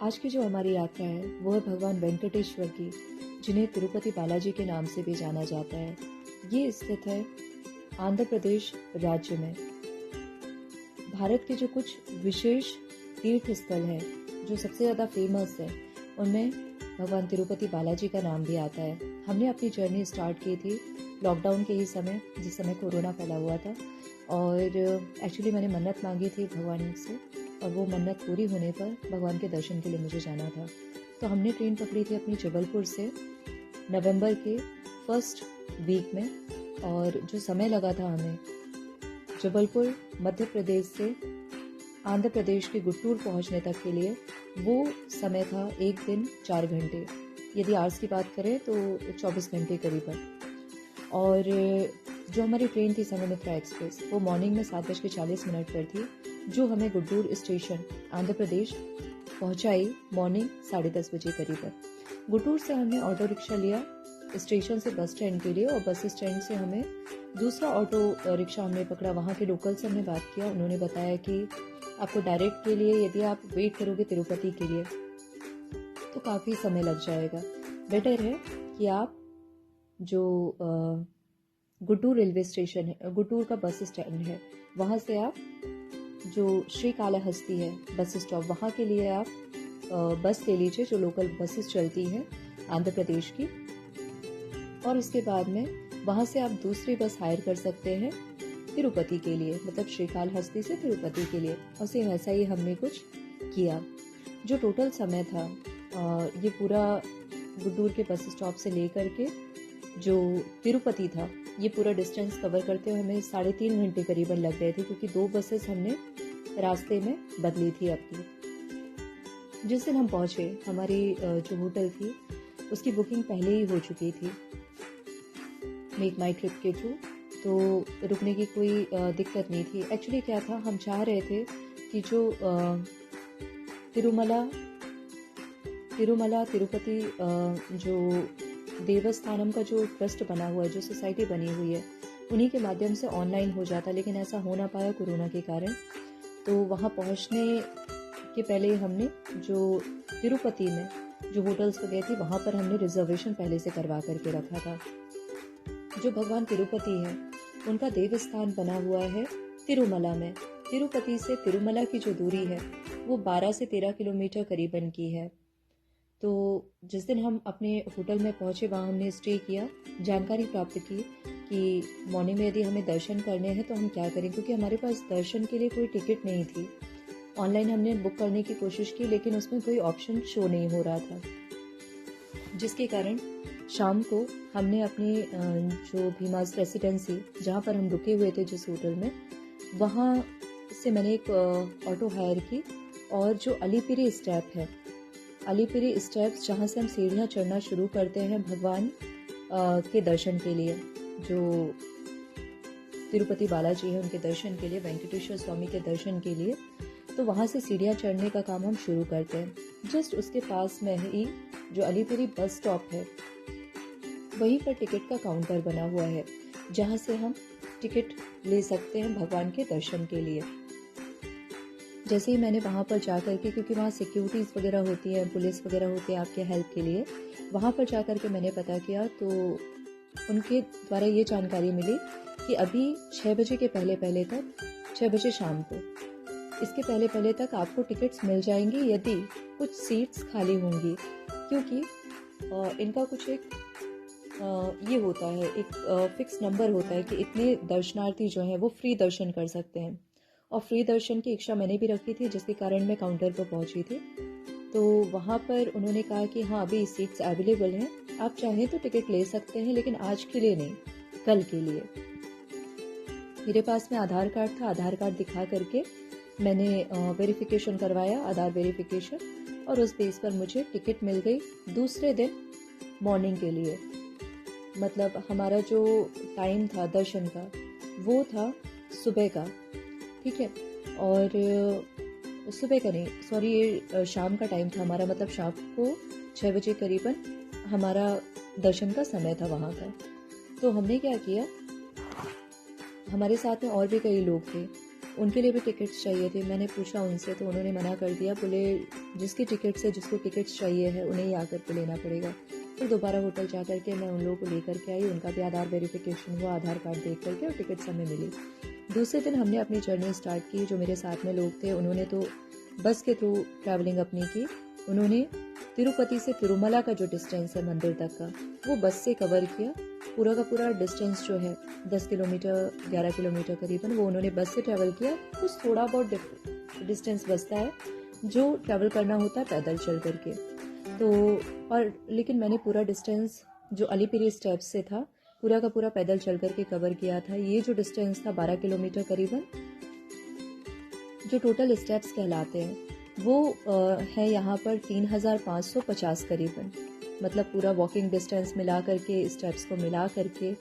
आज की जो हमारी यात्रा है वो है भगवान वेंकटेश्वर की, जिन्हें तिरुपति बालाजी के नाम से भी जाना जाता है। ये स्थित है आंध्र प्रदेश राज्य में। भारत के जो कुछ विशेष तीर्थ स्थल है जो सबसे ज़्यादा फेमस है, उनमें भगवान तिरुपति बालाजी का नाम भी आता है। हमने अपनी जर्नी स्टार्ट की थी लॉकडाउन के ही समय, जिस समय कोरोना फैला हुआ था, और एक्चुअली मैंने मन्नत मांगी थी भगवान से, और वो मन्नत पूरी होने पर भगवान के दर्शन के लिए मुझे जाना था। तो हमने ट्रेन पकड़ी थी अपनी जबलपुर से नवंबर के फर्स्ट वीक में, और जो समय लगा था हमें जबलपुर मध्य प्रदेश से आंध्र प्रदेश के गुट्टूर पहुंचने तक के लिए, वो समय था 1 दिन 4 घंटे। यदि आवर्स की बात करें तो 24 घंटे करीबन। और जो हमारी ट्रेन थी संघमित्रा एक्सप्रेस, वो मॉर्निंग में 7:40 पर थी, जो हमें गुड्डूर स्टेशन आंध्र प्रदेश पहुंचाई मॉर्निंग 10:30 बजे करीबन। गुड्डूर से हमने ऑटो रिक्शा लिया स्टेशन से बस स्टैंड के लिए, और बस स्टैंड से हमें दूसरा ऑटो रिक्शा हमने पकड़ा। वहाँ के लोकल से हमने बात किया, उन्होंने बताया कि आपको डायरेक्ट के लिए यदि आप वेट करोगे तिरुपति के लिए तो काफ़ी समय लग जाएगा। बेटर है कि आप जो गुड्डूर रेलवे स्टेशन है, गुड्डूर का बस स्टैंड है, वहाँ से आप जो श्री कालाहस्ती है बस स्टॉप, वहाँ के लिए आप बस ले लीजिए, जो लोकल बसेस चलती हैं आंध्र प्रदेश की। और इसके बाद में वहाँ से आप दूसरी बस हायर कर सकते हैं तिरुपति के लिए, मतलब श्रीकालहस्ती से तिरुपति के लिए। और सेम ऐसा ही हमने कुछ किया। जो टोटल समय था ये पूरा गुड्डूर के बस स्टॉप से लेकर के जो तिरुपति था, ये पूरा डिस्टेंस कवर करते हुए हमें 3.5 घंटे करीबन लग गए थे, क्योंकि 2 बसेस हमने रास्ते में बदली थी अपनी। जिस दिन हम पहुँचे, हमारी जो होटल थी उसकी बुकिंग पहले ही हो चुकी थी मेक माई ट्रिप के थ्रू, तो रुकने की कोई दिक्कत नहीं थी। एक्चुअली क्या था, हम चाह रहे थे कि जो तिरुपति जो देवस्थानम का जो ट्रस्ट बना हुआ है, जो सोसाइटी बनी हुई है, उन्हीं के माध्यम से ऑनलाइन हो जाता, लेकिन ऐसा हो ना पाया कोरोना के कारण। तो वहाँ पहुँचने के पहले हमने जो तिरुपति में जो होटल्स वगैरह थी, वहाँ पर हमने रिजर्वेशन पहले से करवा करके रखा था। जो भगवान तिरुपति है, उनका देवस्थान बना हुआ है तिरुमला में। तिरुपति से तिरुमला की जो दूरी है वो 12 से 13 किलोमीटर करीबन की है। तो जिस दिन हम अपने होटल में पहुंचे, वहाँ हमने स्टे किया, जानकारी प्राप्त की कि मॉर्निंग में यदि हमें दर्शन करने हैं तो हम क्या करें, क्योंकि हमारे पास दर्शन के लिए कोई टिकट नहीं थी। ऑनलाइन हमने बुक करने की कोशिश की, लेकिन उसमें कोई ऑप्शन शो नहीं हो रहा था, जिसके कारण शाम को हमने अपनी जो भीमास रेसिडेंसी, जहाँ पर हम रुके हुए थे जिस होटल में, वहाँ से मैंने एक ऑटो हायर की, और जो अलीपिरी स्टेप है, अलीपिरी स्टेप्स जहाँ से हम सीढ़ियाँ चढ़ना शुरू करते हैं भगवान के दर्शन के लिए, जो तिरुपति बालाजी है उनके दर्शन के लिए, वेंकटेश्वर स्वामी के दर्शन के लिए, तो वहाँ से सीढ़ियाँ चढ़ने का काम हम शुरू करते हैं। जस्ट उसके पास में ही जो अलीपिरी बस स्टॉप है, वहीं पर टिकट का काउंटर बना हुआ है, जहाँ से हम टिकट ले सकते हैं भगवान के दर्शन के लिए। जैसे ही मैंने वहाँ पर जा कर के, क्योंकि वहाँ सिक्योरिटीज़ वगैरह होती है, पुलिस वगैरह होती है आपके हेल्प के लिए, वहाँ पर जा कर के मैंने पता किया, तो उनके द्वारा ये जानकारी मिली कि अभी 6 बजे के पहले तक, 6 बजे शाम को, इसके पहले तक आपको टिकट्स मिल जाएंगी यदि कुछ सीट्स खाली होंगी, क्योंकि इनका कुछ एक ये होता है, एक फिक्स नंबर होता है कि इतने दर्शनार्थी जो हैं वो फ्री दर्शन कर सकते हैं। और फ्री दर्शन की इच्छा मैंने भी रखी थी, जिसके कारण मैं काउंटर पर पहुंची थी। तो वहाँ पर उन्होंने कहा कि हाँ, अभी सीट्स अवेलेबल हैं, आप चाहें तो टिकट ले सकते हैं, लेकिन आज के लिए नहीं, कल के लिए। मेरे पास में आधार कार्ड था, आधार कार्ड दिखा करके मैंने वेरिफिकेशन करवाया, आधार वेरिफिकेशन, और उस बेस पर मुझे टिकट मिल गई दूसरे दिन मॉर्निंग के लिए। मतलब हमारा जो टाइम था दर्शन का वो था सुबह का, ठीक है, और सुबह का नहीं, सॉरी, ये शाम का टाइम था हमारा, मतलब शाम को 6 बजे करीबन हमारा दर्शन का समय था वहाँ का। तो हमने क्या किया, हमारे साथ में और भी कई लोग थे, उनके लिए भी टिकट्स चाहिए थे। मैंने पूछा उनसे तो उन्होंने मना कर दिया, बोले जिसकी टिकट्स है, जिसको टिकट्स चाहिए है उन्हें ही आकर के लेना पड़ेगा। फिर दोबारा होटल जा कर के मैं उन लोगों को लेकर के आई, उनका भी आधार वेरिफिकेशन हुआ, आधार कार्ड देख करके और टिकट्स हमें मिली। दूसरे दिन हमने अपनी जर्नी स्टार्ट की। जो मेरे साथ में लोग थे उन्होंने तो बस के थ्रू ट्रैवलिंग अपनी की। उन्होंने तिरुपति से तिरुमला का जो डिस्टेंस है मंदिर तक का, वो बस से कवर किया। पूरा का पूरा डिस्टेंस जो है 10 किलोमीटर 11 किलोमीटर करीबन, वो उन्होंने बस से ट्रैवल किया। कुछ थोड़ा बहुत डिस्टेंस बचता है जो ट्रैवल करना होता है पैदल चल करके। तो और लेकिन मैंने पूरा डिस्टेंस जो अलीपिरी स्टेप्स से था पूरा का पूरा पैदल चल करके कवर किया था। ये जो डिस्टेंस था 12 किलोमीटर करीबन, जो टोटल स्टेप्स कहलाते हैं वो है यहाँ पर 3550 करीबन, मतलब पूरा वॉकिंग डिस्टेंस मिला करके, स्टेप्स को मिला करके।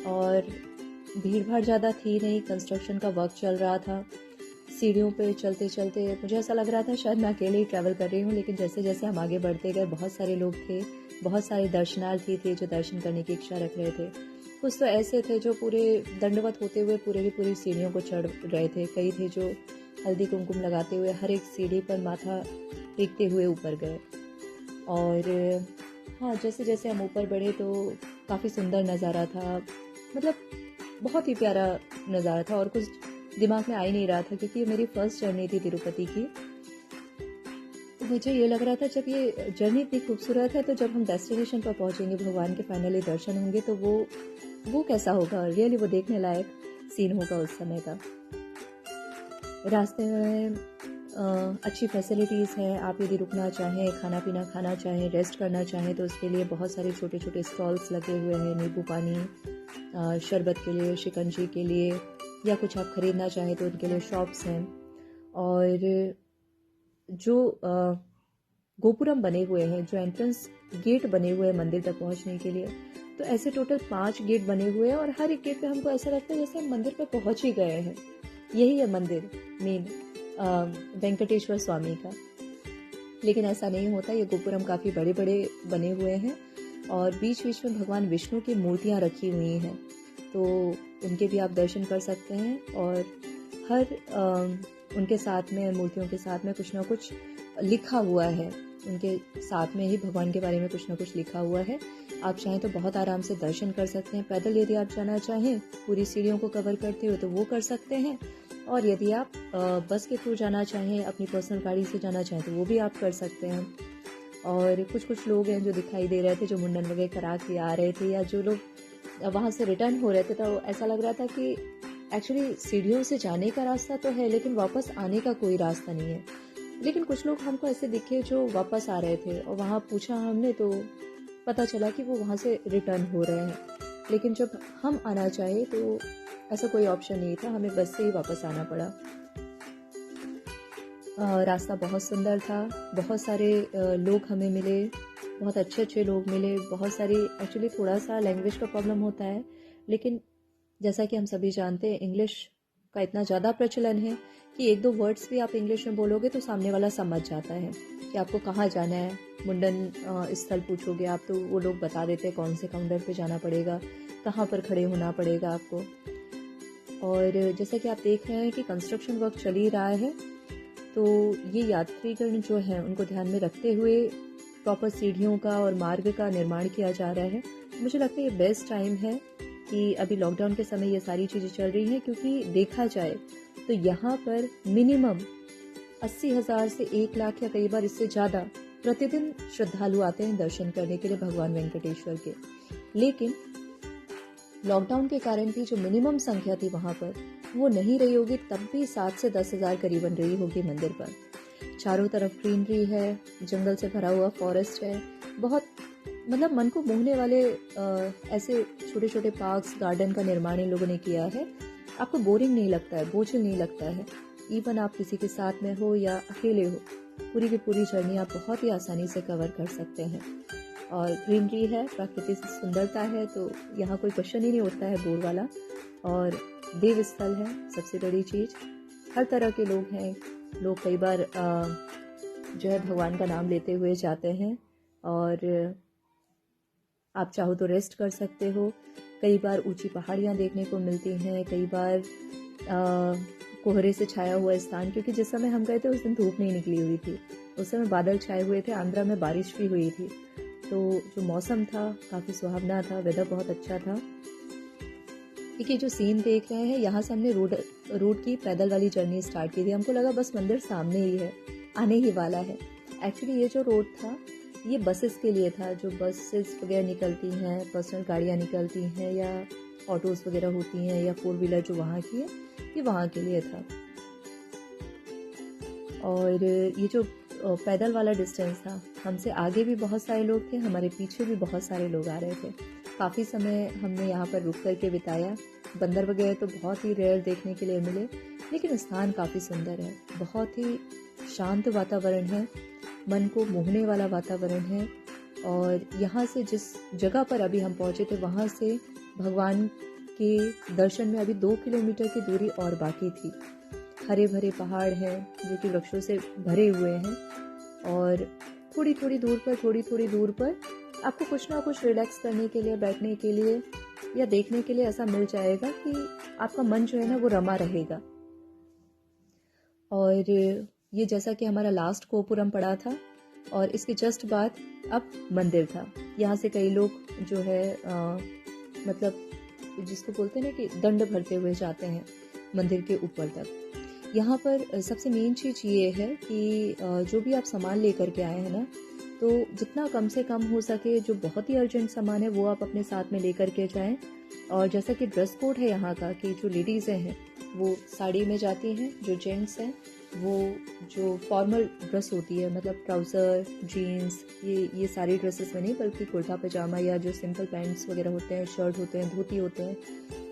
और भीड़ भाड़ ज़्यादा थी नहीं, कंस्ट्रक्शन का वर्क चल रहा था। सीढ़ियों पे चलते चलते मुझे ऐसा लग रहा था शायद मैं अकेले ही ट्रैवल कर रही हूँ, लेकिन जैसे जैसे हम आगे बढ़ते गए बहुत सारे लोग थे, बहुत सारे दर्शनार्थी थे जो दर्शन करने की इच्छा रख रहे थे। कुछ तो ऐसे थे जो पूरे दंडवत होते हुए पूरे की पूरी सीढ़ियों को चढ़ रहे थे। कई थे जो हल्दी कुमकुम लगाते हुए हर एक सीढ़ी पर माथा टेकते हुए ऊपर गए। और हाँ, जैसे जैसे हम ऊपर बढ़े तो काफ़ी सुंदर नज़ारा था, मतलब बहुत ही प्यारा नज़ारा था। और कुछ दिमाग में आ ही नहीं रहा था क्योंकि ये मेरी फर्स्ट जर्नी थी तिरुपति की। तो मुझे ये लग रहा था जब ये जर्नी इतनी खूबसूरत है तो जब हम डेस्टिनेशन पर पहुंचेंगे, भगवान के फाइनली दर्शन होंगे, तो वो कैसा होगा, रियली वो देखने लायक सीन होगा उस समय का। रास्ते में अच्छी फैसिलिटीज़ हैं। आप यदि रुकना चाहें, खाना पीना खाना चाहें, रेस्ट करना चाहें तो उसके लिए बहुत सारे छोटे छोटे स्टॉल्स लगे हुए हैं। नींबू पानी, शरबत के लिए, शिकंजी के लिए, या कुछ आप ख़रीदना चाहें तो उनके लिए शॉप्स हैं। और जो गोपुरम बने हुए हैं, जो एंट्रेंस गेट बने हुए हैं मंदिर तक पहुंचने के लिए, तो ऐसे टोटल 5 गेट बने हुए हैं। और हर एक गेट पे हमको ऐसा लगता है जैसे हम मंदिर पे पहुंच ही गए हैं। यही है मंदिर मेन वेंकटेश्वर स्वामी का। लेकिन ऐसा नहीं होता। ये गोपुरम काफ़ी बड़े बड़े बने हुए हैं और बीच बीच में भगवान विष्णु की मूर्तियाँ रखी हुई हैं, तो उनके भी आप दर्शन कर सकते हैं। और हर उनके साथ में, मूर्तियों के साथ में कुछ ना कुछ लिखा हुआ है। उनके साथ में ही भगवान के बारे में कुछ ना कुछ लिखा हुआ है। आप चाहें तो बहुत आराम से दर्शन कर सकते हैं। पैदल यदि आप जाना चाहें, पूरी सीढ़ियों को कवर करते हो, तो वो कर सकते हैं। और यदि आप बस के थ्रू जाना चाहें, अपनी पर्सनल गाड़ी से जाना चाहें, तो वो भी आप कर सकते हैं। और कुछ कुछ लोग हैं जो दिखाई दे रहे थे, जो मुंडन वगैरह करा के आ रहे थे, या जो लोग वहाँ से रिटर्न हो रहे थे, तो ऐसा लग रहा था कि एक्चुअली सीढ़ियों से जाने का रास्ता तो है लेकिन वापस आने का कोई रास्ता नहीं है। लेकिन कुछ लोग हमको ऐसे दिखे जो वापस आ रहे थे, और वहाँ पूछा हमने तो पता चला कि वो वहाँ से रिटर्न हो रहे हैं। लेकिन जब हम आना चाहे तो ऐसा कोई ऑप्शन नहीं था, हमें बस से ही वापस आना पड़ा। रास्ता बहुत सुंदर था, बहुत सारे लोग हमें मिले, बहुत अच्छे अच्छे लोग मिले। बहुत सारी, एक्चुअली थोड़ा सा लैंग्वेज का प्रॉब्लम होता है, लेकिन जैसा कि हम सभी जानते हैं इंग्लिश का इतना ज़्यादा प्रचलन है कि एक दो वर्ड्स भी आप इंग्लिश में बोलोगे तो सामने वाला समझ जाता है कि आपको कहाँ जाना है। मुंडन स्थल पूछोगे आप तो वो लोग बता देते हैं कौन से काउंटर पे जाना पड़ेगा, कहाँ पर खड़े होना पड़ेगा आपको। और जैसा कि आप देख रहे हैं कि कंस्ट्रक्शन वर्क चल ही रहा है, तो ये यात्रीगण जो हैं उनको ध्यान में रखते हुए प्रॉपर सीढ़ियों का और मार्ग का निर्माण किया जा रहा है। मुझे लगता है ये बेस्ट टाइम है कि अभी लॉकडाउन के समय ये सारी चीज़ें चल रही हैं, क्योंकि देखा जाए तो यहाँ पर मिनिमम 80,000 से 1 लाख या कई बार इससे ज़्यादा प्रतिदिन श्रद्धालु आते हैं दर्शन करने के लिए भगवान वेंकटेश्वर के। लेकिन लॉकडाउन के कारण भी जो मिनिमम संख्या थी वहाँ पर वो नहीं रही होगी, तब भी 7 से 10,000 करीबन रही होगी मंदिर पर। चारों तरफ ग्रीनरी है, जंगल से भरा हुआ फॉरेस्ट है, बहुत मतलब मन को मोहने वाले ऐसे छोटे छोटे पार्क्स, गार्डन का निर्माण इन लोगों ने किया है। आपको बोरिंग नहीं लगता है, बोझिल नहीं लगता है। इवन आप किसी के साथ में हो या अकेले हो, पूरी की पूरी जर्नी आप बहुत ही आसानी से कवर कर सकते हैं। और ग्रीनरी है, प्राकृतिक सुंदरता है, तो यहाँ कोई क्वेश्चन ही नहीं उठता है बोर वाला। और देव स्थल है सबसे बड़ी चीज़। हर तरह के लोग हैं, लोग कई बार जो है भगवान का नाम लेते हुए जाते हैं। और आप चाहो तो रेस्ट कर सकते हो। कई बार ऊंची पहाड़ियाँ देखने को मिलती हैं, कई बार कोहरे से छाया हुआ स्थान, क्योंकि जिस समय हम गए थे उस दिन धूप नहीं निकली हुई थी, उस समय बादल छाए हुए थे, आंध्रा में बारिश भी हुई थी। तो जो मौसम था काफ़ी सुहावना था, वेदर बहुत अच्छा था। देखिए जो सीन देख रहे हैं, यहाँ से हमने रोड की पैदल वाली जर्नी स्टार्ट की थी। हमको लगा बस मंदिर सामने ही है, आने ही वाला है। एक्चुअली ये जो रोड था ये बसेस के लिए था, जो बसेस वगैरह निकलती हैं, पर्सनल गाड़ियाँ निकलती हैं या ऑटोज़ वगैरह होती हैं या 4 व्हीलर जो वहाँ की है, ये वहाँ के लिए था। और ये जो पैदल वाला डिस्टेंस था, हमसे आगे भी बहुत सारे लोग थे, हमारे पीछे भी बहुत सारे लोग आ रहे थे। काफ़ी समय हमने यहाँ पर रुक कर के बिताया। बंदर वगैरह तो बहुत ही रेयर देखने के लिए मिले, लेकिन स्थान काफ़ी सुंदर है। बहुत ही शांत वातावरण है, मन को मोहने वाला वातावरण है। और यहाँ से जिस जगह पर अभी हम पहुँचे थे, वहाँ से भगवान के दर्शन में अभी 2 किलोमीटर की दूरी और बाकी थी। हरे भरे पहाड़ हैं जो कि वृक्षों से भरे हुए हैं, और थोड़ी थोड़ी दूर पर आपको कुछ ना कुछ रिलैक्स करने के लिए, बैठने के लिए या देखने के लिए ऐसा मिल जाएगा कि आपका मन जो है ना वो रमा रहेगा। और ये जैसा कि हमारा लास्ट गोपुरम पड़ा था और इसके जस्ट बाद अब मंदिर था। यहाँ से कई लोग जो है मतलब जिसको बोलते हैं ना कि दंड भरते हुए जाते हैं मंदिर के ऊपर तक। यहाँ पर सबसे मेन चीज़ ये है कि जो भी आप सामान लेकर के आए हैं ना, तो जितना कम से कम हो सके, जो बहुत ही अर्जेंट सामान है वो आप अपने साथ में लेकर के जाएं। और जैसा कि ड्रेस कोड है यहाँ का कि जो लेडीज़ें हैं वो साड़ी में जाती हैं, जो जेंट्स हैं वो जो फॉर्मल ड्रेस होती है, मतलब ट्राउज़र, जीन्स, ये सारी ड्रेसेस में नहीं, बल्कि कुर्ता पजामा या जो सिंपल पैंट्स वगैरह होते हैं, शर्ट होते हैं, धोती होते हैं,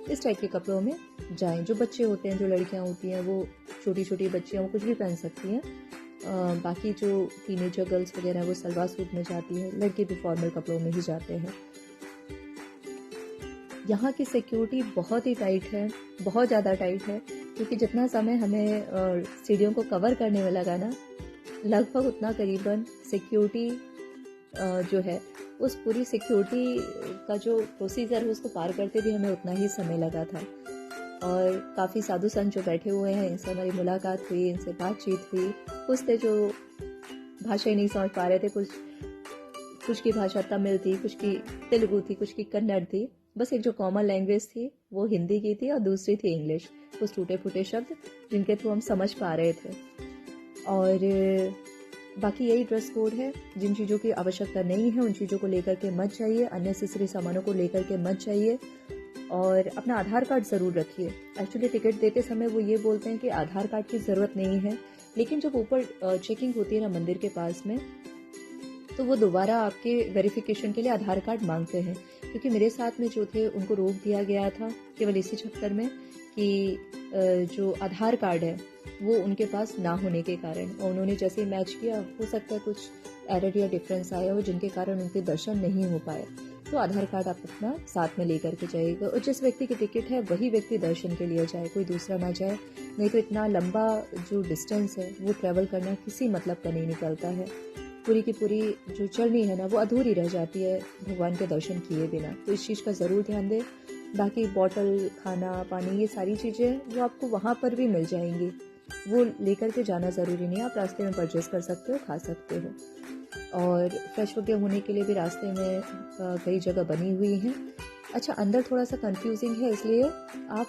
इस टाइप के कपड़ों में जाएं। जो बच्चे होते हैं, जो लड़कियां होती हैं, वो छोटी छोटी बच्चियां, वो कुछ भी पहन सकती हैं। बाकी जो टीनेजर गर्ल्स वगैरह वो सलवार सूट में जाती हैं, लड़के भी फॉर्मल कपड़ों में ही जाते हैं। यहाँ की सिक्योरिटी बहुत ही टाइट है, बहुत ज़्यादा टाइट है, क्योंकि जितना समय हमें सीढ़ियों को कवर करने में लगा ना, लगभग उतना करीबन सिक्योरिटी जो है उस पूरी सिक्योरिटी का जो प्रोसीजर है उसको पार करते भी हमें उतना ही समय लगा था। और काफ़ी साधु संत जो बैठे हुए हैं, इनसे हमारी मुलाकात हुई, इनसे बातचीत हुई। कुछ थे जो भाषा ही नहीं समझ पा रहे थे, कुछ की भाषा तमिल थी, कुछ की तेलुगु थी, कुछ की कन्नड़ थी। बस एक जो कॉमन लैंग्वेज थी वो हिंदी की थी और दूसरी थी इंग्लिश, कुछ टूटे फूटे शब्द जिनके थ्रू हम समझ पा रहे थे। और बाकी यही ड्रेस कोड है। जिन चीज़ों की आवश्यकता नहीं है उन चीज़ों को लेकर के मत जाइए, अननेसेसरी सामानों को लेकर के मत जाइए, और अपना आधार कार्ड ज़रूर रखिए। एक्चुअली टिकट देते समय वो ये बोलते हैं कि आधार कार्ड की ज़रूरत नहीं है, लेकिन जब ऊपर चेकिंग होती है ना मंदिर के पास में, तो वो दोबारा आपके वेरिफिकेशन के लिए आधार कार्ड मांगते हैं। क्योंकि मेरे साथ में जो थे उनको रोक दिया गया था केवल इसी चक्कर में कि जो आधार कार्ड है वो उनके पास ना होने के कारण, और उन्होंने जैसे ही मैच किया, हो सकता है कुछ एरर या डिफरेंस आया हो जिनके कारण उनके दर्शन नहीं हो पाए। तो आधार कार्ड आप अपना साथ में लेकर के जाइएगा, और जिस व्यक्ति की टिकट है वही व्यक्ति दर्शन के लिए जाए, कोई दूसरा ना जाए। नहीं तो इतना लंबा जो डिस्टेंस है वो ट्रैवल करना किसी मतलब का नहीं निकलता है। पूरी की पूरी जो जर्नी है ना वो अधूरी रह जाती है भगवान के दर्शन किए बिना। तो इस चीज़ का ज़रूर ध्यान दें। बाकी बॉटल, खाना, पानी, ये सारी चीज़ें वो आपको वहाँ पर भी मिल जाएंगी, वो लेकर के जाना ज़रूरी नहीं है। आप रास्ते में परचेस कर सकते हो, खा सकते हो। और फ्रेश वगैरह होने के लिए भी रास्ते में कई जगह बनी हुई हैं। अच्छा, अंदर थोड़ा सा कंफ्यूजिंग है, इसलिए आप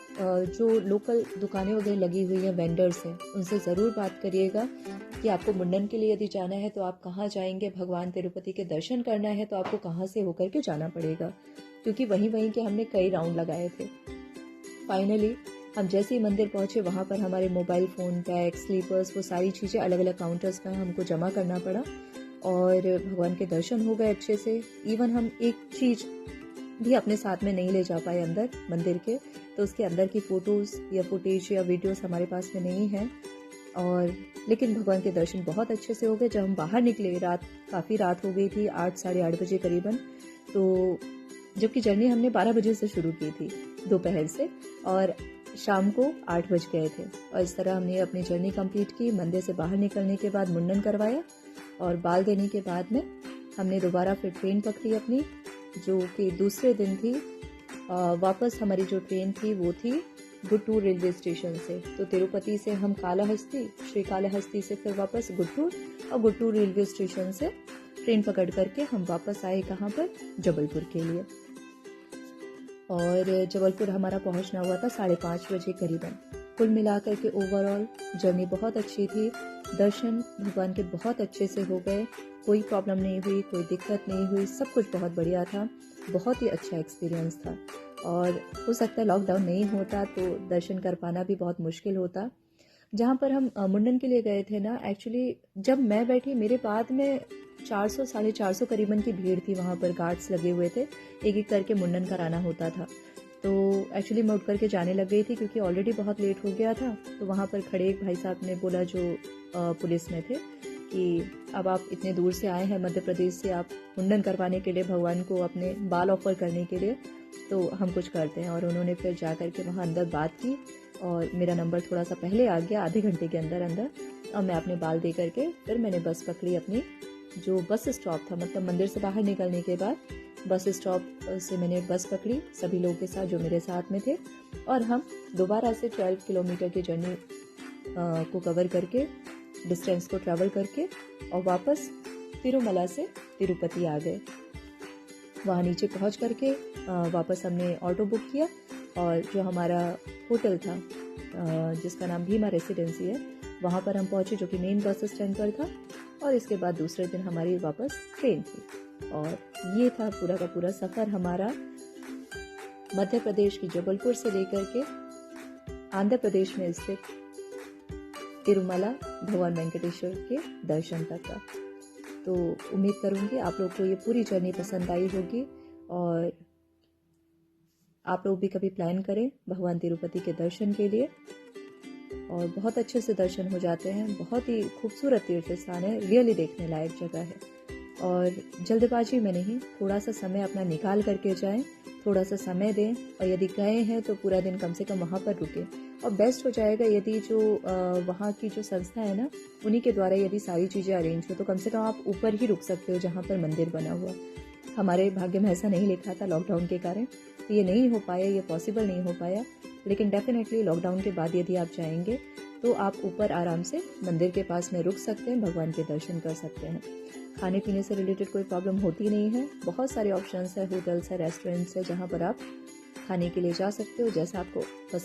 जो लोकल दुकानें वगैरह लगी हुई हैं, वेंडर्स हैं, उनसे ज़रूर बात करिएगा कि आपको मुंडन के लिए यदि जाना है तो आप कहाँ जाएंगे, भगवान तिरुपति के दर्शन करना है तो आपको कहाँ से होकर के जाना पड़ेगा, क्योंकि वहीं के हमने कई राउंड लगाए थे। फाइनली हम जैसे ही मंदिर पहुँचे, वहाँ पर हमारे मोबाइल फ़ोन, बैग, स्लीपर्स, वो सारी चीज़ें अलग अलग काउंटर्स पर हमको जमा करना पड़ा, और भगवान के दर्शन हो गए अच्छे से। इवन हम एक चीज़ भी अपने साथ में नहीं ले जा पाए अंदर मंदिर के, तो उसके अंदर की फ़ोटोज़ या फुटेज या वीडियोस हमारे पास में नहीं है। और लेकिन भगवान के दर्शन बहुत अच्छे से हो गए। जब हम बाहर निकले, काफ़ी रात हो गई थी, 8 साढ़े 8 बजे करीबन। तो जबकि जर्नी हमने 12 बजे से शुरू की थी दोपहर से, और शाम को 8 बज गए थे। और इस तरह हमने अपनी जर्नी कंप्लीट की। मंदिर से बाहर निकलने के बाद मुंडन करवाया, और बाल देने के बाद में हमने दोबारा फिर ट्रेन पकड़ी अपनी, जो कि दूसरे दिन थी। वापस हमारी जो ट्रेन थी वो थी गुट्टूर रेलवे स्टेशन से। तो तिरुपति से हम कालाहस्ती, श्री कालाहस्ती से फिर वापस गुट्टूर, और गुट्टूर रेलवे स्टेशन से ट्रेन पकड़ करके हम वापस आए कहाँ पर, जबलपुर के लिए। और जबलपुर हमारा पहुंचना हुआ था 5:30 बजे करीबन। कुल मिलाकर के ओवरऑल जर्नी बहुत अच्छी थी। दर्शन भगवान के बहुत अच्छे से हो गए, कोई प्रॉब्लम नहीं हुई, कोई दिक्कत नहीं हुई, सब कुछ बहुत बढ़िया था। बहुत ही अच्छा एक्सपीरियंस था। और हो सकता है लॉकडाउन नहीं होता तो दर्शन कर पाना भी बहुत मुश्किल होता। जहाँ पर हम मुंडन के लिए गए थे ना, एक्चुअली जब मैं बैठी मेरे बाद में 400 450 करीबन की भीड़ थी। वहाँ पर गार्ड्स लगे हुए थे, एक एक करके मुंडन कराना होता था। तो एक्चुअली मैं उठ करके जाने लग गई थी क्योंकि ऑलरेडी बहुत लेट हो गया था। तो वहाँ पर खड़े एक भाई साहब ने बोला, जो पुलिस में थे, कि अब आप इतने दूर से आए हैं मध्य प्रदेश से, आप मुंडन करवाने के लिए, भगवान को अपने बाल ऑफर करने के लिए, तो हम कुछ करते हैं। और उन्होंने फिर जा कर के वहाँ अंदर बात की और मेरा नंबर थोड़ा सा पहले आ गया, आधे घंटे के अंदर अंदर। और मैं अपने बाल दे करके फिर मैंने बस पकड़ी अपनी, जो बस स्टॉप था, मतलब मंदिर से बाहर निकलने के बाद बस स्टॉप से मैंने बस पकड़ी सभी लोगों के साथ जो मेरे साथ में थे। और हम दोबारा से 12 किलोमीटर की जर्नी को कवर करके, डिस्टेंस को ट्रैवल करके, और वापस तिरुमला से तिरुपति आ गए। वहाँ नीचे पहुँच करके वापस हमने ऑटो बुक किया और जो हमारा होटल था, जिसका नाम भीमा रेसिडेंसी है, वहाँ पर हम पहुँचे, जो कि मेन बस स्टैंड पर था। और इसके बाद दूसरे दिन हमारी वापस ट्रेन थी। और ये था पूरा का पूरा सफ़र हमारा मध्य प्रदेश की जबलपुर से लेकर के आंध्र प्रदेश में स्थित तिरुमला भगवान वेंकटेश्वर के दर्शन तक का। तो उम्मीद करूँगी आप लोग को ये पूरी जर्नी पसंद आई होगी और आप लोग भी कभी प्लान करें भगवान तिरुपति के दर्शन के लिए। और बहुत अच्छे से दर्शन हो जाते हैं। बहुत ही खूबसूरत तीर्थ स्थान है, रियली देखने लायक जगह है। और जल्दबाजी में नहीं, थोड़ा सा समय अपना निकाल करके जाएं, थोड़ा सा समय दें। और यदि गए हैं तो पूरा दिन कम से कम वहाँ पर रुकें। और बेस्ट हो जाएगा यदि जो वहाँ की जो संस्था है ना, उन्हीं के द्वारा यदि सारी चीज़ें अरेंज हो तो कम से कम आप ऊपर ही रुक सकते हो जहाँ पर मंदिर बना हुआ। हमारे भाग्य में ऐसा नहीं लिखा था लॉकडाउन के कारण, तो ये नहीं हो पाया, ये पॉसिबल नहीं हो पाया। लेकिन डेफिनेटली लॉकडाउन के बाद यदि आप जाएंगे तो आप ऊपर आराम से मंदिर के पास में रुक सकते हैं, भगवान के दर्शन कर सकते हैं। खाने पीने से रिलेटेड कोई प्रॉब्लम होती नहीं है। बहुत सारे ऑप्शंस है, होटल्स है, रेस्टोरेंट्स है, जहाँ पर आप खाने के लिए जा सकते हो जैसा आपको पसंद